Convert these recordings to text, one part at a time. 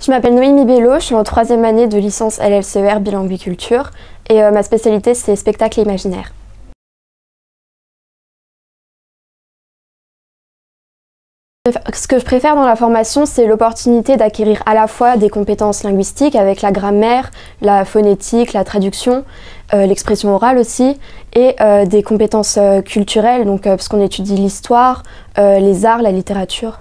Je m'appelle Noémie Bello, je suis en 3e année de licence LLCER bilinguiculture et ma spécialité c'est spectacle et imaginaire. Ce que je préfère dans la formation, c'est l'opportunité d'acquérir à la fois des compétences linguistiques avec la grammaire, la phonétique, la traduction, l'expression orale aussi, et des compétences culturelles, donc, parce qu'on étudie l'histoire, les arts, la littérature.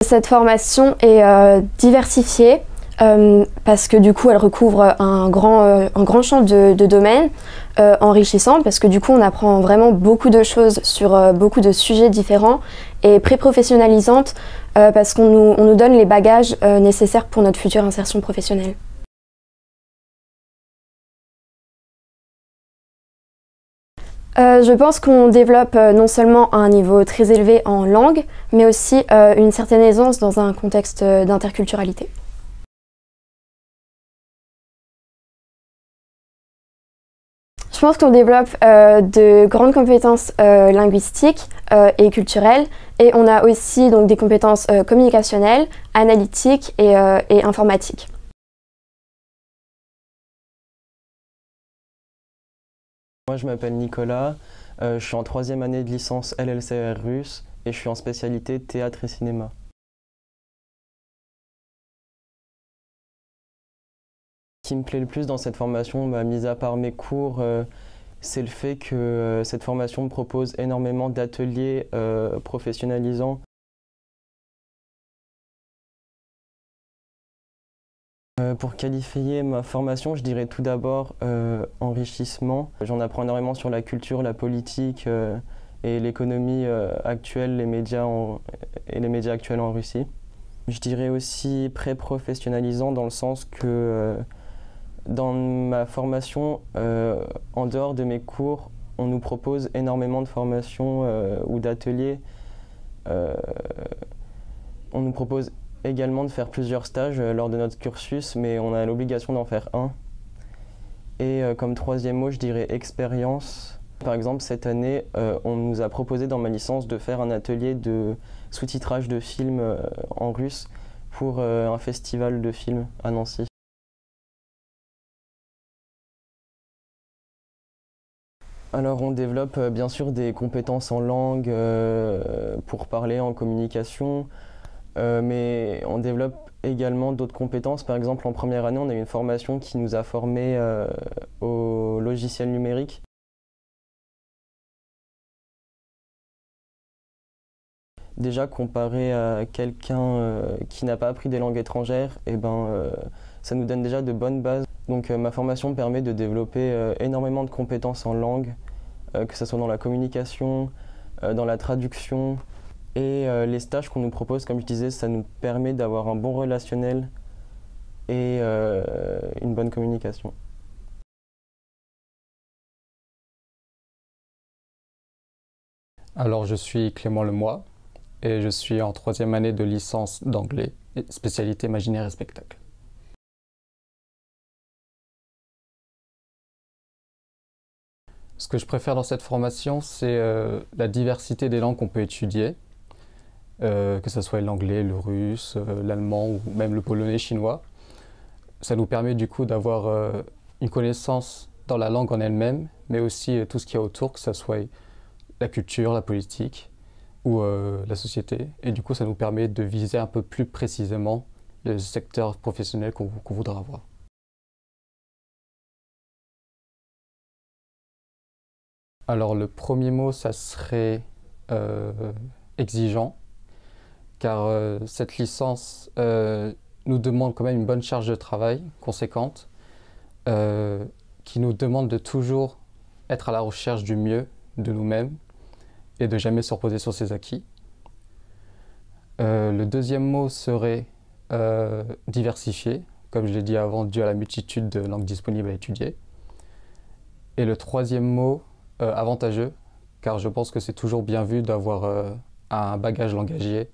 Cette formation est diversifiée parce que du coup elle recouvre un grand champ de domaines enrichissant parce que du coup on apprend vraiment beaucoup de choses sur beaucoup de sujets différents et pré-professionnalisante parce qu'on nous donne les bagages nécessaires pour notre future insertion professionnelle. Je pense qu'on développe non seulement un niveau très élevé en langue, mais aussi une certaine aisance dans un contexte d'interculturalité. Je pense qu'on développe de grandes compétences linguistiques et culturelles et on a aussi donc, des compétences communicationnelles, analytiques et informatiques. Moi je m'appelle Nicolas, je suis en 3e année de licence LLCER russe et je suis en spécialité théâtre et cinéma. Ce qui me plaît le plus dans cette formation, mis à part mes cours, c'est le fait que cette formation me propose énormément d'ateliers professionnalisants. Pour qualifier ma formation, je dirais tout d'abord enrichissement. J'en apprends énormément sur la culture, la politique et l'économie actuelle, les médias actuels en Russie. Je dirais aussi pré-professionnalisant dans le sens que dans ma formation, en dehors de mes cours, on nous propose énormément de formations ou d'ateliers. On nous propose également de faire plusieurs stages lors de notre cursus, mais on a l'obligation d'en faire un. Et comme 3e mot, je dirais expérience. Par exemple, cette année, on nous a proposé dans ma licence de faire un atelier de sous-titrage de films en russe pour un festival de films à Nancy. Alors on développe bien sûr des compétences en langue pour parler en communication, mais on développe également d'autres compétences. Par exemple en première année on a eu une formation qui nous a formés au logiciel numérique. Déjà comparé à quelqu'un qui n'a pas appris des langues étrangères, ça nous donne déjà de bonnes bases. Donc ma formation me permet de développer énormément de compétences en langue, que ce soit dans la communication, dans la traduction. Et les stages qu'on nous propose, comme je disais, ça nous permet d'avoir un bon relationnel et une bonne communication. Alors je suis Clément Lemoy et je suis en 3e année de licence d'anglais, spécialité imaginaire et spectacle. Ce que je préfère dans cette formation, c'est la diversité des langues qu'on peut étudier, que ce soit l'anglais, le russe, l'allemand ou même le polonais, chinois. Ça nous permet du coup d'avoir une connaissance dans la langue en elle-même, mais aussi tout ce qu'il y a autour, que ce soit la culture, la politique ou la société. Et du coup, ça nous permet de viser un peu plus précisément le secteur professionnel qu'on voudra avoir. Alors le premier mot, ça serait exigeant, car cette licence nous demande quand même une bonne charge de travail conséquente, qui nous demande de toujours être à la recherche du mieux de nous-mêmes et de jamais se reposer sur ses acquis. Le deuxième mot serait diversifié, comme je l'ai dit avant, dû à la multitude de langues disponibles à étudier. Et le troisième mot, avantageux, car je pense que c'est toujours bien vu d'avoir un bagage langagier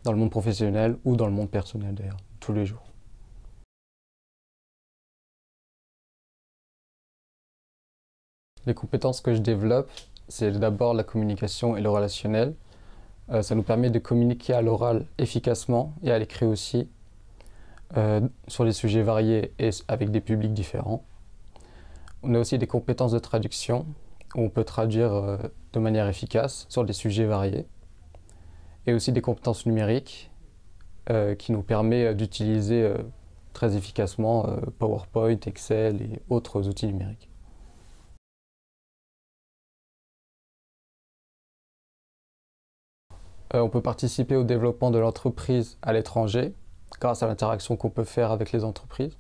dans le monde professionnel ou dans le monde personnel d'ailleurs, tous les jours. Les compétences que je développe, c'est d'abord la communication et le relationnel. Ça nous permet de communiquer à l'oral efficacement et à l'écrit aussi, sur des sujets variés et avec des publics différents. On a aussi des compétences de traduction, où on peut traduire de manière efficace sur des sujets variés. Et aussi des compétences numériques, qui nous permet d'utiliser très efficacement PowerPoint, Excel et autres outils numériques. On peut participer au développement de l'entreprise à l'étranger grâce à l'interaction qu'on peut faire avec les entreprises.